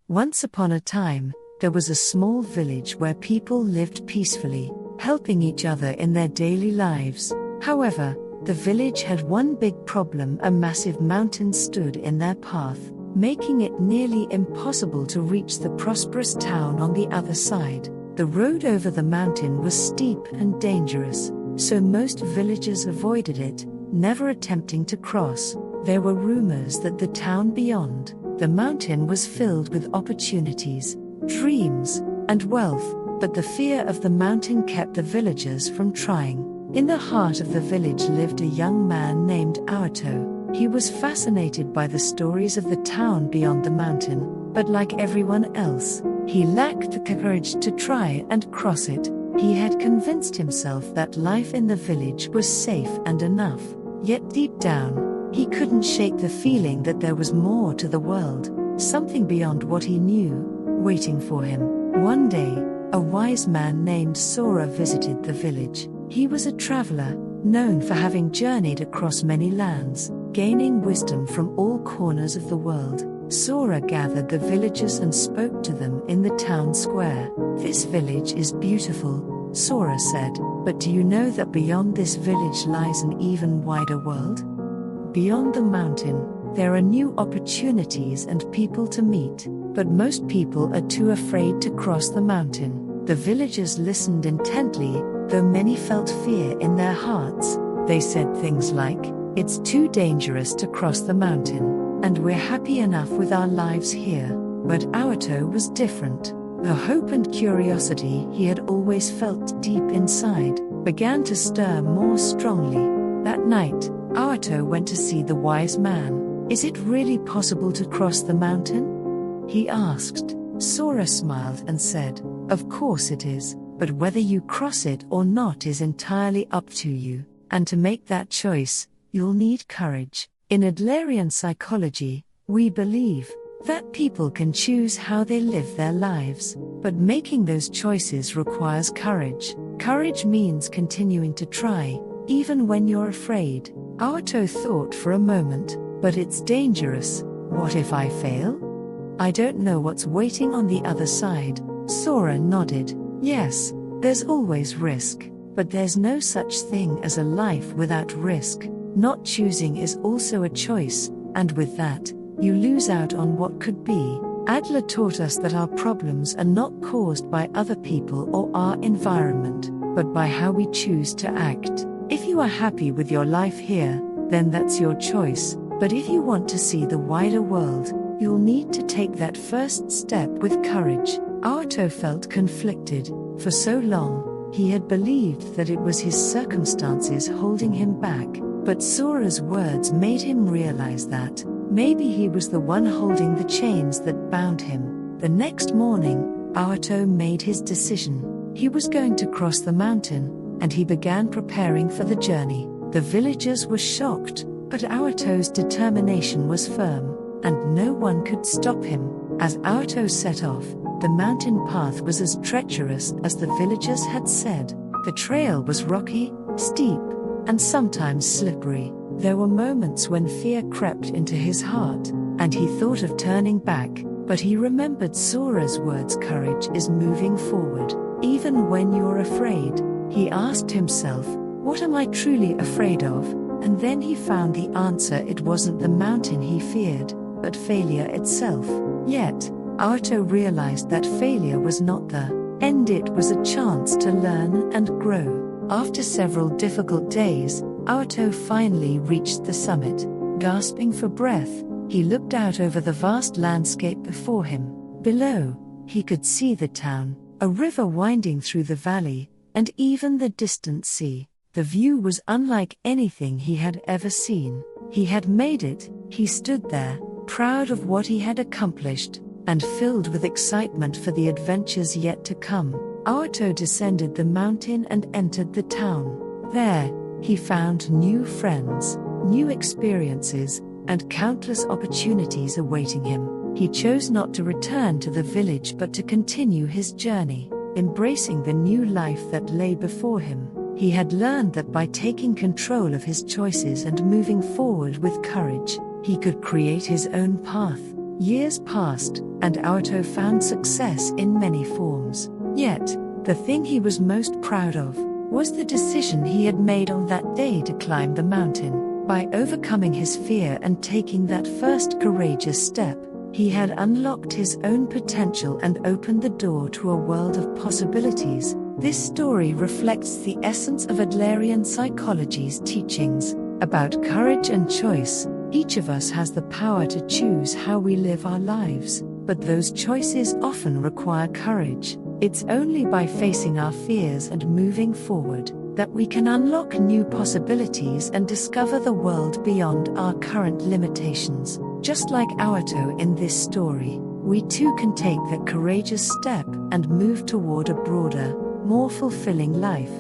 Once upon a time, there was a small village where people lived peacefully, helping each other in their daily lives. However, the village had one big problem: a massive mountain stood in their path, making it nearly impossible to reach the prosperous town on the other side. The road over the mountain was steep and dangerous, so most villagers avoided it, never attempting to cross. There were rumors that the town beyond the mountain was filled with opportunities, dreams, and wealth, but the fear of the mountain kept the villagers from trying. In the heart of the village lived a young man named Aoto. He was fascinated by the stories of the town beyond the mountain, but like everyone else, he lacked the courage to try and cross it. He had convinced himself that life in the village was safe and enough, yet deep down, he couldn't shake the feeling that there was more to the world, something beyond what he knew, waiting for him. One day, a wise man named Sora visited the village. He was a traveler, known for having journeyed across many lands, gaining wisdom from all corners of the world. Sora gathered the villagers and spoke to them in the town square. "This village is beautiful," Sora said, "but do you know that beyond this village lies an even wider world? Beyond the mountain, there are new opportunities and people to meet, but most people are too afraid to cross the mountain." The villagers listened intently, though many felt fear in their hearts. They said things like, "It's too dangerous to cross the mountain, and we're happy enough with our lives here." But Aoto was different. The hope and curiosity he had always felt deep inside began to stir more strongly. That night, Aoto went to see the wise man. "Is it really possible to cross the mountain?" he asked. Sora smiled and said, "Of course it is, but whether you cross it or not is entirely up to you, and to make that choice, you'll need courage." In Adlerian psychology, we believe that people can choose how they live their lives, but making those choices requires courage. Courage means continuing to try, even when you're afraid. Aoto thought for a moment, "But it's dangerous. What if I fail? I don't know what's waiting on the other side." Sora nodded. "Yes, there's always risk, but there's no such thing as a life without risk. Not choosing is also a choice, and with that, you lose out on what could be." Adler taught us that our problems are not caused by other people or our environment, but by how we choose to act. If you are happy with your life here, then that's your choice, but if you want to see the wider world, you'll need to take that first step with courage. Aoto felt conflicted. For so long, he had believed that it was his circumstances holding him back, but Sora's words made him realize that maybe he was the one holding the chains that bound him. The next morning, Aoto made his decision. He was going to cross the mountain, and he began preparing for the journey. The villagers were shocked, but Aoto's determination was firm, and no one could stop him. As Aoto set off, the mountain path was as treacherous as the villagers had said. The trail was rocky, steep, and sometimes slippery. There were moments when fear crept into his heart, and he thought of turning back, but he remembered Sora's words: "Courage is moving forward, even when you're afraid." He asked himself, "What am I truly afraid of?" And then he found the answer: it wasn't the mountain he feared, but failure itself. Yet, Aoto realized that failure was not the end, it was a chance to learn and grow. After several difficult days, Aoto finally reached the summit. Gasping for breath, he looked out over the vast landscape before him. Below, he could see the town, a river winding through the valley, and even the distant sea. The view was unlike anything he had ever seen. He had made it. He stood there, proud of what he had accomplished, and filled with excitement for the adventures yet to come. Aoto descended the mountain and entered the town. There, he found new friends, new experiences, and countless opportunities awaiting him. He chose not to return to the village but to continue his journey, embracing the new life that lay before him. He had learned that by taking control of his choices and moving forward with courage, he could create his own path. Years passed, and Aoto found success in many forms. Yet, the thing he was most proud of was the decision he had made on that day to climb the mountain. By overcoming his fear and taking that first courageous step, he had unlocked his own potential and opened the door to a world of possibilities. This story reflects the essence of Adlerian psychology's teachings about courage and choice. Each of us has the power to choose how we live our lives, but those choices often require courage. It's only by facing our fears and moving forward that we can unlock new possibilities and discover the world beyond our current limitations. Just like Aoto in this story, we too can take that courageous step and move toward a broader, more fulfilling life.